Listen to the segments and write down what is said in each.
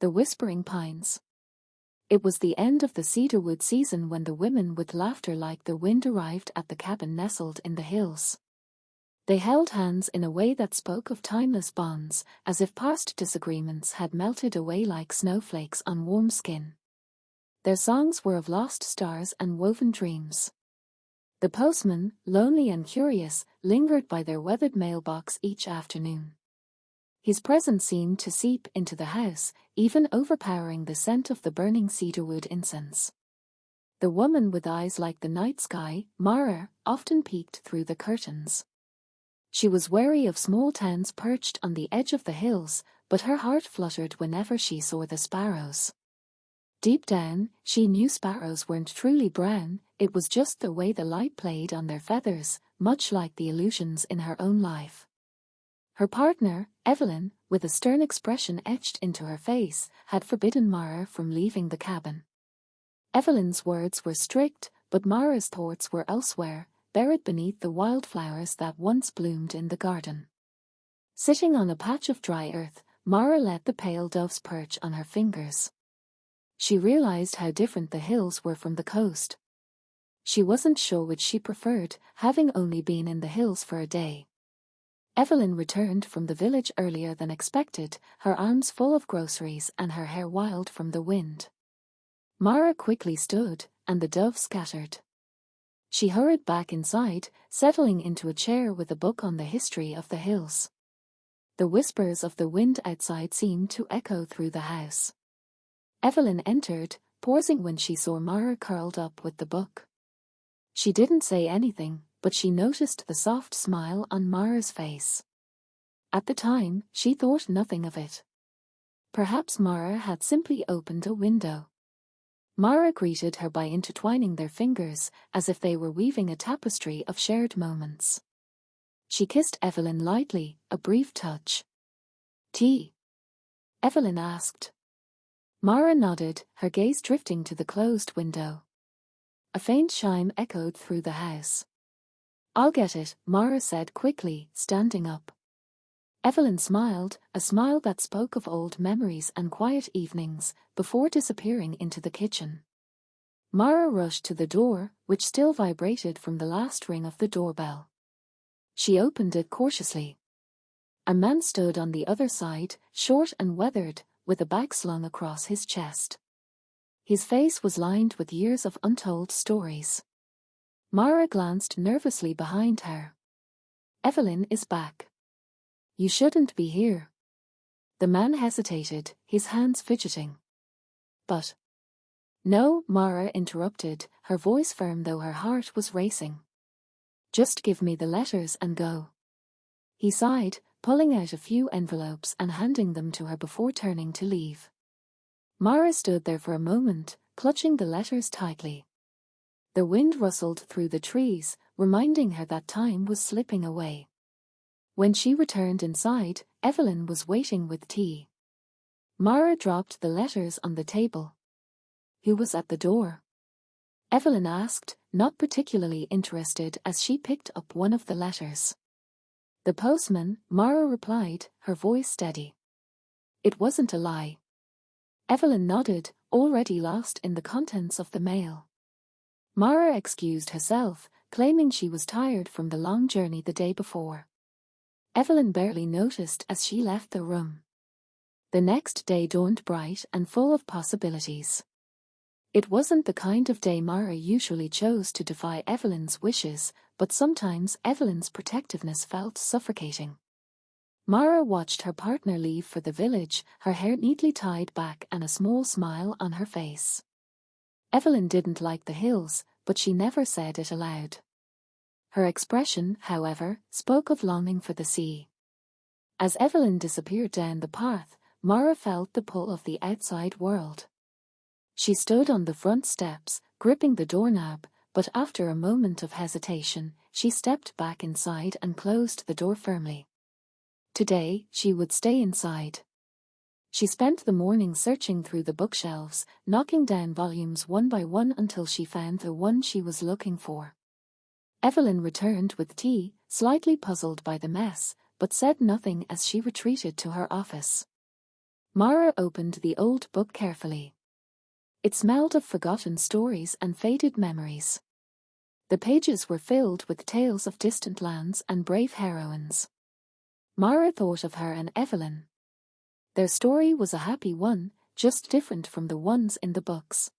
The Whispering Pines. It was the end of the cedarwood season when the women with laughter like the wind arrived at the cabin nestled in the hills. They held hands in a way that spoke of timeless bonds, as if past disagreements had melted away like snowflakes on warm skin. Their songs were of lost stars and woven dreams. The postman, lonely and curious, lingered by their weathered mailbox each afternoon. His presence seemed to seep into the house, even overpowering the scent of the burning cedarwood incense. The woman with eyes like the night sky, Mara, often peeked through the curtains. She was wary of small towns perched on the edge of the hills, but her heart fluttered whenever she saw the sparrows. Deep down, she knew sparrows weren't truly brown, it was just the way the light played on their feathers, much like the illusions in her own life. Her partner, Evelyn, with a stern expression etched into her face, had forbidden Mara from leaving the cabin. Evelyn's words were strict, but Mara's thoughts were elsewhere, buried beneath the wildflowers that once bloomed in the garden. Sitting on a patch of dry earth, Mara let the pale doves perch on her fingers. She realized how different the hills were from the coast. She wasn't sure which she preferred, having only been in the hills for a day. Evelyn returned from the village earlier than expected, her arms full of groceries and her hair wild from the wind. Mara quickly stood, and the doves scattered. She hurried back inside, settling into a chair with a book on the history of the hills. The whispers of the wind outside seemed to echo through the house. Evelyn entered, pausing when she saw Mara curled up with the book. She didn't say anything, but she noticed the soft smile on Mara's face. At the time, she thought nothing of it. Perhaps Mara had simply opened a window. Mara greeted her by intertwining their fingers, as if they were weaving a tapestry of shared moments. She kissed Evelyn lightly, a brief touch. "Tea?" Evelyn asked. Mara nodded, her gaze drifting to the closed window. A faint chime echoed through the house. "I'll get it," Mara said quickly, standing up. Evelyn smiled, a smile that spoke of old memories and quiet evenings, before disappearing into the kitchen. Mara rushed to the door, which still vibrated from the last ring of the doorbell. She opened it cautiously. A man stood on the other side, short and weathered, with a bag slung across his chest. His face was lined with years of untold stories. Mara glanced nervously behind her. "Evelyn is back. You shouldn't be here." The man hesitated, his hands fidgeting. "But..." "No," Mara interrupted, her voice firm though her heart was racing. "Just give me the letters and go." He sighed, pulling out a few envelopes and handing them to her before turning to leave. Mara stood there for a moment, clutching the letters tightly. The wind rustled through the trees, reminding her that time was slipping away. When she returned inside, Evelyn was waiting with tea. Mara dropped the letters on the table. "Who was at the door?" Evelyn asked, not particularly interested as she picked up one of the letters. "The postman," Mara replied, her voice steady. It wasn't a lie. Evelyn nodded, already lost in the contents of the mail. Mara excused herself, claiming she was tired from the long journey the day before. Evelyn barely noticed as she left the room. The next day dawned bright and full of possibilities. It wasn't the kind of day Mara usually chose to defy Evelyn's wishes, but sometimes Evelyn's protectiveness felt suffocating. Mara watched her partner leave for the village, her hair neatly tied back and a small smile on her face. Evelyn didn't like the hills, but she never said it aloud. Her expression, however, spoke of longing for the sea. As Evelyn disappeared down the path, Mara felt the pull of the outside world. She stood on the front steps, gripping the doorknob, but after a moment of hesitation, she stepped back inside and closed the door firmly. Today, she would stay inside. She spent the morning searching through the bookshelves, knocking down volumes one by one until she found the one she was looking for. Evelyn returned with tea, slightly puzzled by the mess, but said nothing as she retreated to her office. Mara opened the old book carefully. It smelled of forgotten stories and faded memories. The pages were filled with tales of distant lands and brave heroines. Mara thought of her and Evelyn. Their story was a happy one, just different from the ones in the books.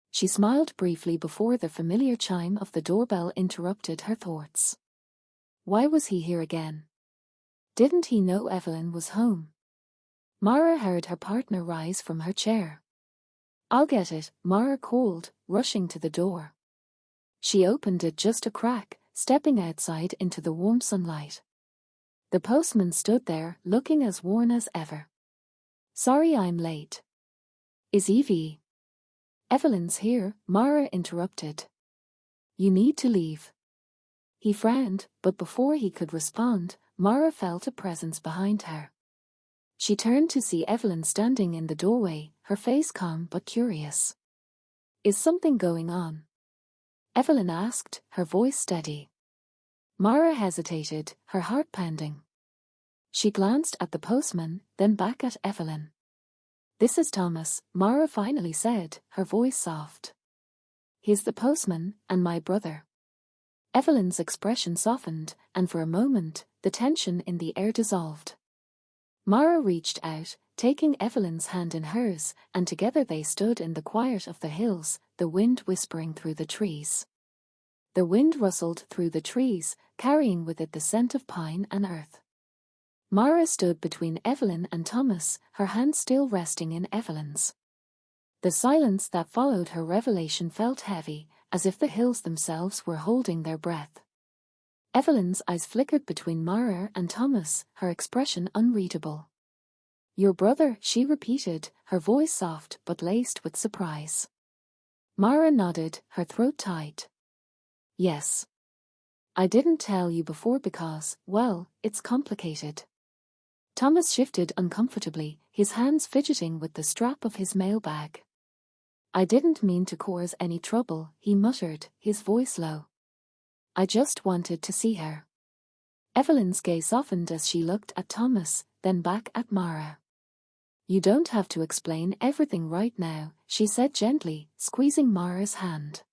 She smiled briefly before the familiar chime of the doorbell interrupted her thoughts. Why was he here again? Didn't he know Evelyn was home? Mara heard her partner rise from her chair. "I'll get it," Mara called, rushing to the door. She opened it just a crack, stepping outside into the warm sunlight. The postman stood there, looking as worn as ever. "Sorry I'm late." "Is Evie?" "Evelyn's here," Mara interrupted. "You need to leave." He frowned, but before he could respond, Mara felt a presence behind her. She turned to see Evelyn standing in the doorway, her face calm but curious. "Is something going on?" Evelyn asked, her voice steady. Mara hesitated, her heart pounding. She glanced at the postman, then back at Evelyn. "This is Thomas," Mara finally said, her voice soft. "He's the postman, and my brother." Evelyn's expression softened, and for a moment, the tension in the air dissolved. Mara reached out, taking Evelyn's hand in hers, and together they stood in the quiet of the hills, the wind whispering through the trees. The wind rustled through the trees, carrying with it the scent of pine and earth. Mara stood between Evelyn and Thomas, her hand still resting in Evelyn's. The silence that followed her revelation felt heavy, as if the hills themselves were holding their breath. Evelyn's eyes flickered between Mara and Thomas, her expression unreadable. "Your brother," she repeated, her voice soft but laced with surprise. Mara nodded, her throat tight. "Yes. I didn't tell you before because, well, it's complicated." Thomas shifted uncomfortably, his hands fidgeting with the strap of his mailbag. "I didn't mean to cause any trouble," he muttered, his voice low. "I just wanted to see her." Evelyn's gaze softened as she looked at Thomas, then back at Mara. "You don't have to explain everything right now," she said gently, squeezing Mara's hand.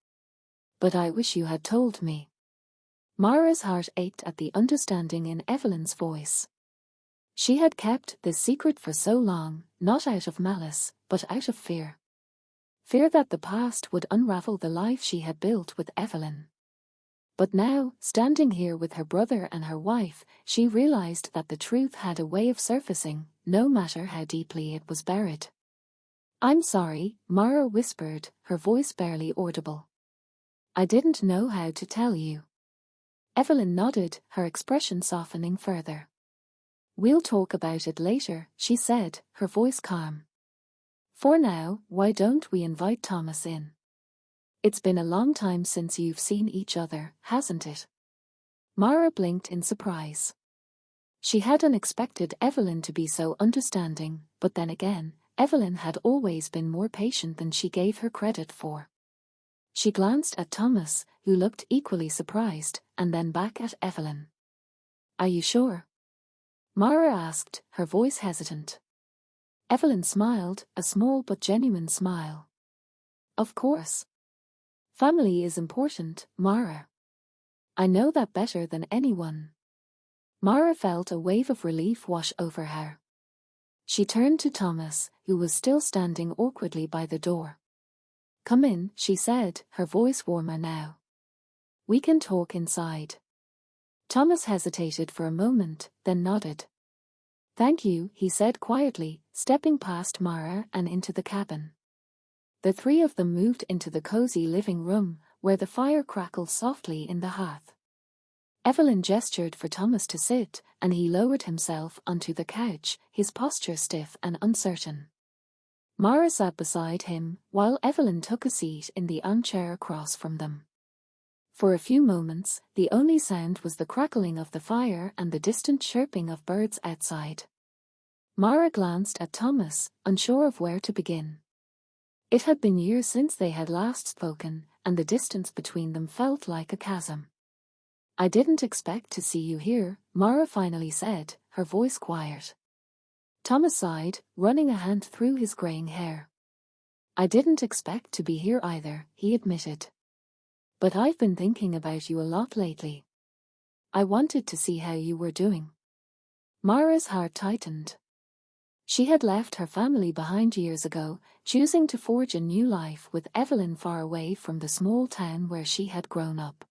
"But I wish you had told me." Mara's heart ached at the understanding in Evelyn's voice. She had kept this secret for so long, not out of malice, but out of fear. Fear that the past would unravel the life she had built with Evelyn. But now, standing here with her brother and her wife, she realized that the truth had a way of surfacing, no matter how deeply it was buried. "I'm sorry," Mara whispered, her voice barely audible. "I didn't know how to tell you." Evelyn nodded, her expression softening further. "We'll talk about it later," she said, her voice calm. "For now, why don't we invite Thomas in? It's been a long time since you've seen each other, hasn't it?" Mara blinked in surprise. She hadn't expected Evelyn to be so understanding, but then again, Evelyn had always been more patient than she gave her credit for. She glanced at Thomas, who looked equally surprised, and then back at Evelyn. "Are you sure?" Mara asked, her voice hesitant. Evelyn smiled, a small but genuine smile. "Of course. Family is important, Mara. I know that better than anyone." Mara felt a wave of relief wash over her. She turned to Thomas, who was still standing awkwardly by the door. "Come in," she said, her voice warmer now. "We can talk inside." Thomas hesitated for a moment, then nodded. "Thank you," he said quietly, stepping past Mara and into the cabin. The three of them moved into the cozy living room, where the fire crackled softly in the hearth. Evelyn gestured for Thomas to sit, and he lowered himself onto the couch, his posture stiff and uncertain. Mara sat beside him, while Evelyn took a seat in the armchair across from them. For a few moments, the only sound was the crackling of the fire and the distant chirping of birds outside. Mara glanced at Thomas, unsure of where to begin. It had been years since they had last spoken, and the distance between them felt like a chasm. "I didn't expect to see you here," Mara finally said, her voice quiet. Thomas sighed, running a hand through his graying hair. I didn't expect to be here either, he admitted. But I've been thinking about you a lot lately. I wanted to see how you were doing. Mara's heart tightened. She had left her family behind years ago, choosing to forge a new life with Evelyn far away from the small town where she had grown up.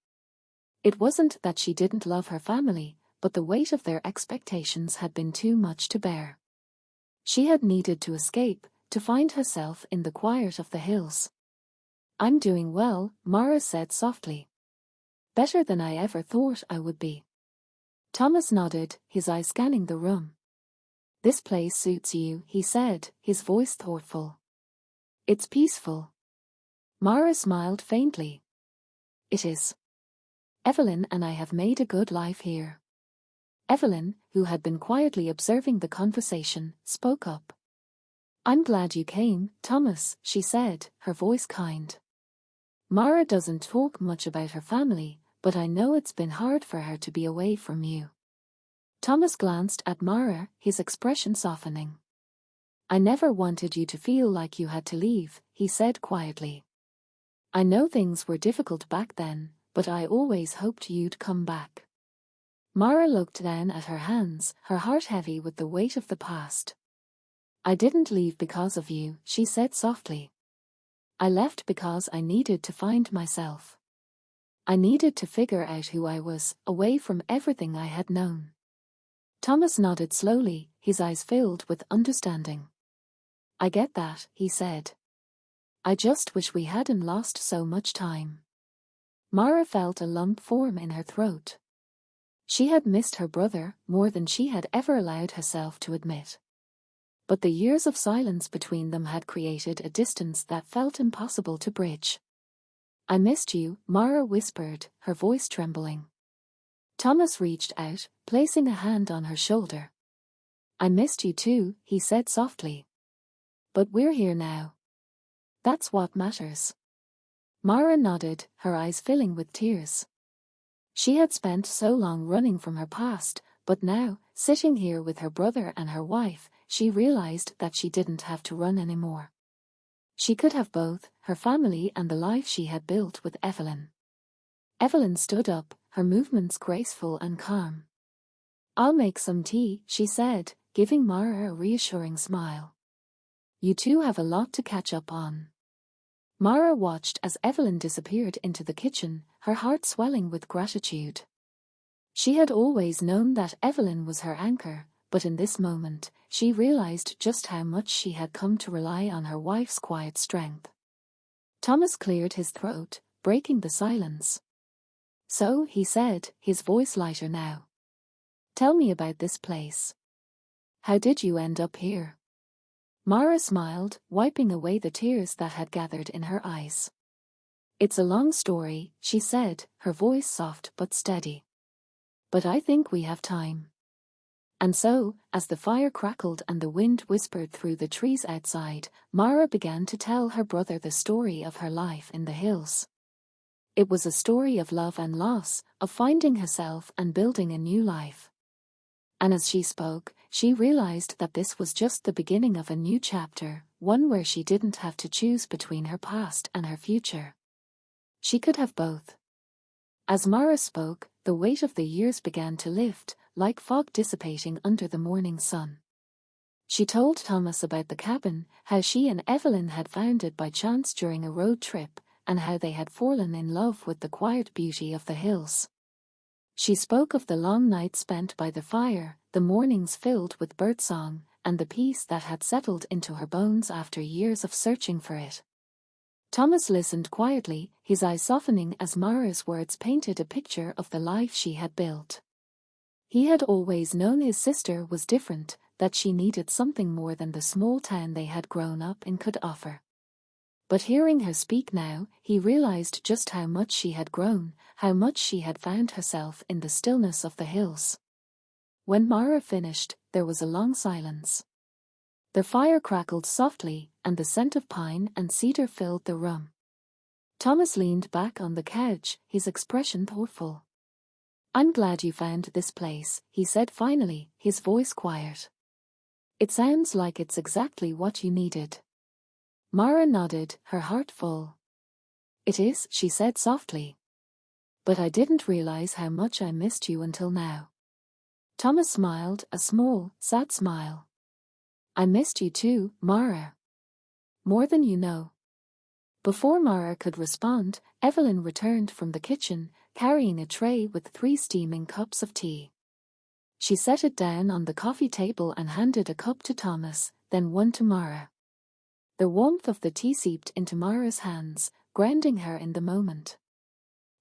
It wasn't that she didn't love her family, but the weight of their expectations had been too much to bear. She had needed to escape, to find herself in the quiet of the hills. I'm doing well, Mara said softly. Better than I ever thought I would be. Thomas nodded, his eyes scanning the room. This place suits you, he said, his voice thoughtful. It's peaceful. Mara smiled faintly. It is. Evelyn and I have made a good life here. Evelyn, who had been quietly observing the conversation, spoke up. I'm glad you came, Thomas, she said, her voice kind. Mara doesn't talk much about her family, but I know it's been hard for her to be away from you. Thomas glanced at Mara, his expression softening. I never wanted you to feel like you had to leave, he said quietly. I know things were difficult back then, but I always hoped you'd come back. Mara looked down at her hands, her heart heavy with the weight of the past. I didn't leave because of you, she said softly. I left because I needed to find myself. I needed to figure out who I was, away from everything I had known. Thomas nodded slowly, his eyes filled with understanding. I get that, he said. I just wish we hadn't lost so much time. Mara felt a lump form in her throat. She had missed her brother more than she had ever allowed herself to admit. But the years of silence between them had created a distance that felt impossible to bridge. I missed you, Mara whispered, her voice trembling. Thomas reached out, placing a hand on her shoulder. I missed you too, he said softly. But we're here now. That's what matters. Mara nodded, her eyes filling with tears. She had spent so long running from her past, but now, sitting here with her brother and her wife, she realized that she didn't have to run anymore. She could have both, her family and the life she had built with Evelyn. Evelyn stood up, her movements graceful and calm. I'll make some tea, she said, giving Mara a reassuring smile. You two have a lot to catch up on. Mara watched as Evelyn disappeared into the kitchen, her heart swelling with gratitude. She had always known that Evelyn was her anchor, but in this moment, she realized just how much she had come to rely on her wife's quiet strength. Thomas cleared his throat, breaking the silence. So, he said, his voice lighter now. Tell me about this place. How did you end up here? Mara smiled, wiping away the tears that had gathered in her eyes. It's a long story, she said, her voice soft but steady. But I think we have time. And so, as the fire crackled and the wind whispered through the trees outside, Mara began to tell her brother the story of her life in the hills. It was a story of love and loss, of finding herself and building a new life. And as she spoke, she realized that this was just the beginning of a new chapter, one where she didn't have to choose between her past and her future. She could have both. As Mara spoke, the weight of the years began to lift, like fog dissipating under the morning sun. She told Thomas about the cabin, how she and Evelyn had found it by chance during a road trip, and how they had fallen in love with the quiet beauty of the hills. She spoke of the long nights spent by the fire, the mornings filled with birdsong, and the peace that had settled into her bones after years of searching for it. Thomas listened quietly, his eyes softening as Mara's words painted a picture of the life she had built. He had always known his sister was different, that she needed something more than the small town they had grown up in could offer. But hearing her speak now, he realized just how much she had grown, how much she had found herself in the stillness of the hills. When Mara finished, there was a long silence. The fire crackled softly, and the scent of pine and cedar filled the room. Thomas leaned back on the couch, his expression thoughtful. I'm glad you found this place, he said finally, his voice quiet. It sounds like it's exactly what you needed. Mara nodded, her heart full. It is, she said softly. But I didn't realize how much I missed you until now. Thomas smiled, a small, sad smile. I missed you too, Mara. More than you know. Before Mara could respond, Evelyn returned from the kitchen, carrying a tray with 3 steaming cups of tea. She set it down on the coffee table and handed a cup to Thomas, then one to Mara. The warmth of the tea seeped into Mara's hands, grounding her in the moment.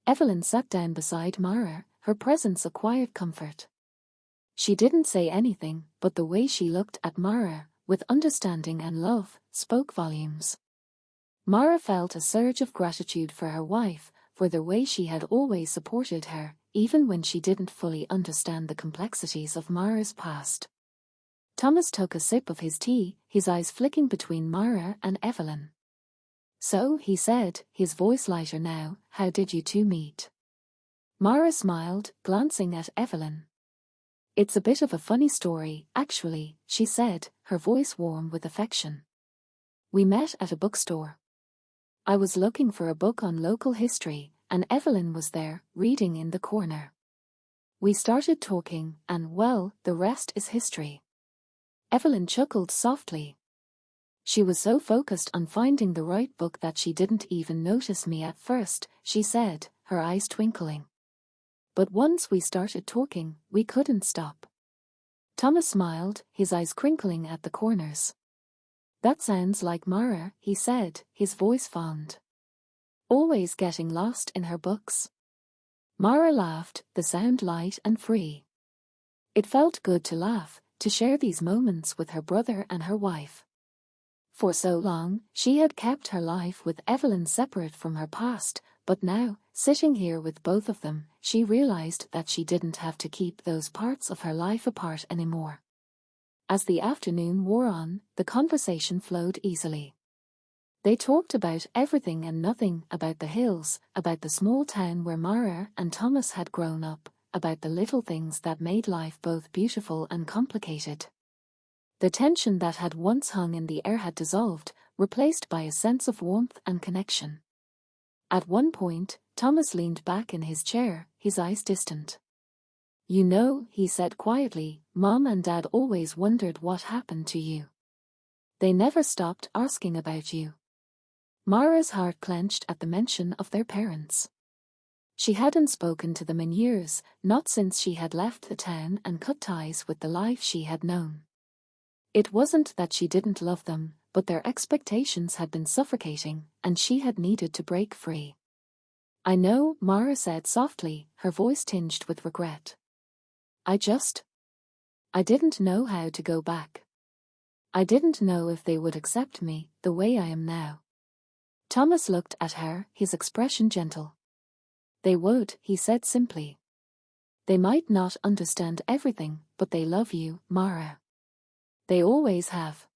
Evelyn sat down beside Mara, her presence a quiet comfort. She didn't say anything, but the way she looked at Mara, with understanding and love, spoke volumes. Mara felt a surge of gratitude for her wife, for the way she had always supported her, even when she didn't fully understand the complexities of Mara's past. Thomas took a sip of his tea, his eyes flicking between Mara and Evelyn. So, he said, his voice lighter now, how did you two meet? Mara smiled, glancing at Evelyn. It's a bit of a funny story, actually, she said, her voice warm with affection. We met at a bookstore. I was looking for a book on local history, and Evelyn was there, reading in the corner. We started talking, and well, the rest is history. Evelyn chuckled softly. She was so focused on finding the right book that she didn't even notice me at first, she said, her eyes twinkling. But once we started talking, we couldn't stop. Thomas smiled, his eyes crinkling at the corners. That sounds like Mara, he said, his voice fond. Always getting lost in her books. Mara laughed, the sound light and free. It felt good to laugh, to share these moments with her brother and her wife. For so long, she had kept her life with Evelyn separate from her past, but now, sitting here with both of them, she realized that she didn't have to keep those parts of her life apart anymore. As the afternoon wore on, the conversation flowed easily. They talked about everything and nothing, about the hills, about the small town where Mara and Thomas had grown up, about the little things that made life both beautiful and complicated. The tension that had once hung in the air had dissolved, replaced by a sense of warmth and connection. At one point, Thomas leaned back in his chair, his eyes distant. You know, he said quietly, Mom and Dad always wondered what happened to you. They never stopped asking about you. Mara's heart clenched at the mention of their parents. She hadn't spoken to them in years, not since she had left the town and cut ties with the life she had known. It wasn't that she didn't love them, but their expectations had been suffocating, and she had needed to break free. I know, Mara said softly, her voice tinged with regret. I didn't know how to go back. I didn't know if they would accept me, the way I am now. Thomas looked at her, his expression gentle. They would, he said simply. They might not understand everything, but they love you, Mara. They always have.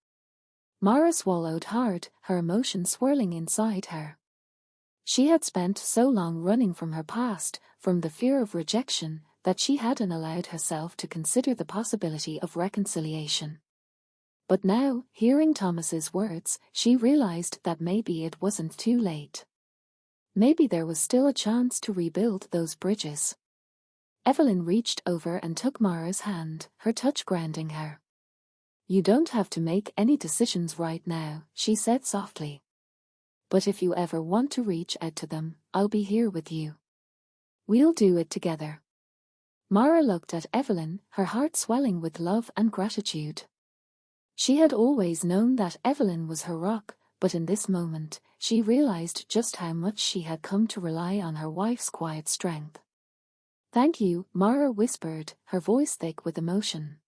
Mara swallowed hard, her emotion swirling inside her. She had spent so long running from her past, from the fear of rejection, that she hadn't allowed herself to consider the possibility of reconciliation. But now, hearing Thomas's words, she realized that maybe it wasn't too late. Maybe there was still a chance to rebuild those bridges. Evelyn reached over and took Mara's hand, her touch grounding her. You don't have to make any decisions right now, she said softly. But if you ever want to reach out to them, I'll be here with you. We'll do it together. Mara looked at Evelyn, her heart swelling with love and gratitude. She had always known that Evelyn was her rock, but in this moment, she realized just how much she had come to rely on her wife's quiet strength. Thank you, Mara whispered, her voice thick with emotion.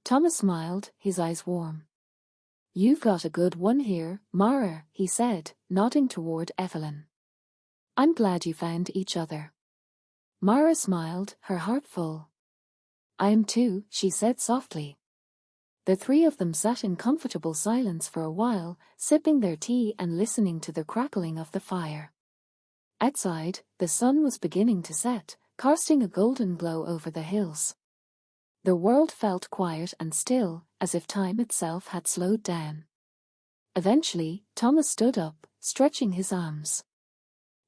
Thomas smiled, his eyes warm. You've got a good one here, Mara, he said, nodding toward Evelyn. I'm glad you found each other. Mara smiled, her heart full. I am too, she said softly. The three of them sat in comfortable silence for a while, sipping their tea and listening to the crackling of the fire. Outside, the sun was beginning to set, casting a golden glow over the hills. The world felt quiet and still, as if time itself had slowed down. Eventually, Thomas stood up, stretching his arms.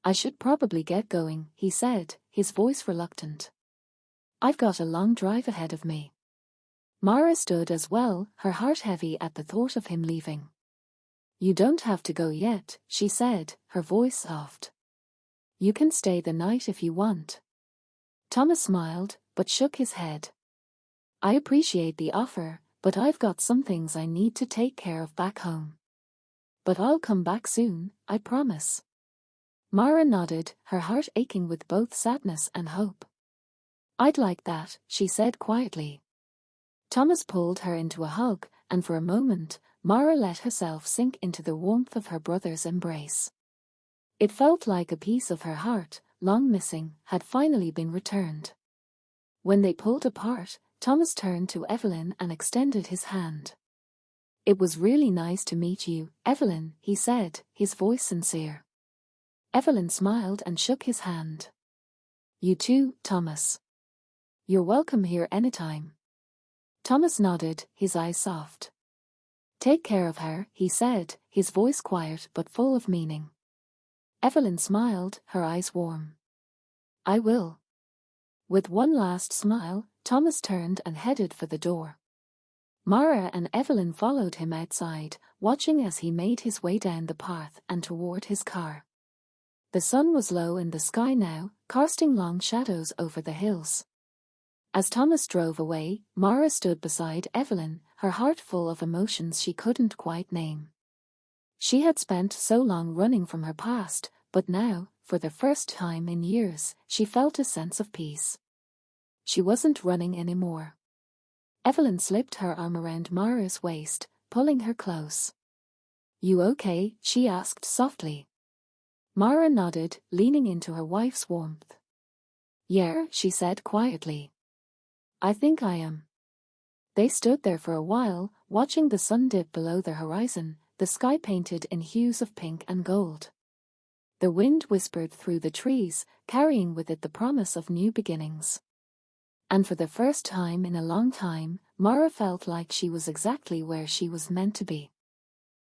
"I should probably get going," he said, his voice reluctant. "I've got a long drive ahead of me." Mara stood as well, her heart heavy at the thought of him leaving. "You don't have to go yet," she said, her voice soft. "You can stay the night if you want." Thomas smiled, but shook his head. "I appreciate the offer, but I've got some things I need to take care of back home. But I'll come back soon, I promise." Mara nodded, her heart aching with both sadness and hope. "I'd like that," she said quietly. Thomas pulled her into a hug, and for a moment, Mara let herself sink into the warmth of her brother's embrace. It felt like a piece of her heart, long missing, had finally been returned. When they pulled apart, Thomas turned to Evelyn and extended his hand. "It was really nice to meet you, Evelyn," he said, his voice sincere. Evelyn smiled and shook his hand. "You too, Thomas. You're welcome here anytime." Thomas nodded, his eyes soft. "Take care of her," he said, his voice quiet but full of meaning. Evelyn smiled, her eyes warm. "I will." With one last smile, Thomas turned and headed for the door. Mara and Evelyn followed him outside, watching as he made his way down the path and toward his car. The sun was low in the sky now, casting long shadows over the hills. As Thomas drove away, Mara stood beside Evelyn, her heart full of emotions she couldn't quite name. She had spent so long running from her past, but now, for the first time in years, she felt a sense of peace. She wasn't running anymore. Evelyn slipped her arm around Mara's waist, pulling her close. "You okay?" she asked softly. Mara nodded, leaning into her wife's warmth. "Yeah," she said quietly. "I think I am." They stood there for a while, watching the sun dip below the horizon, the sky painted in hues of pink and gold. The wind whispered through the trees, carrying with it the promise of new beginnings. And for the first time in a long time, Mara felt like she was exactly where she was meant to be.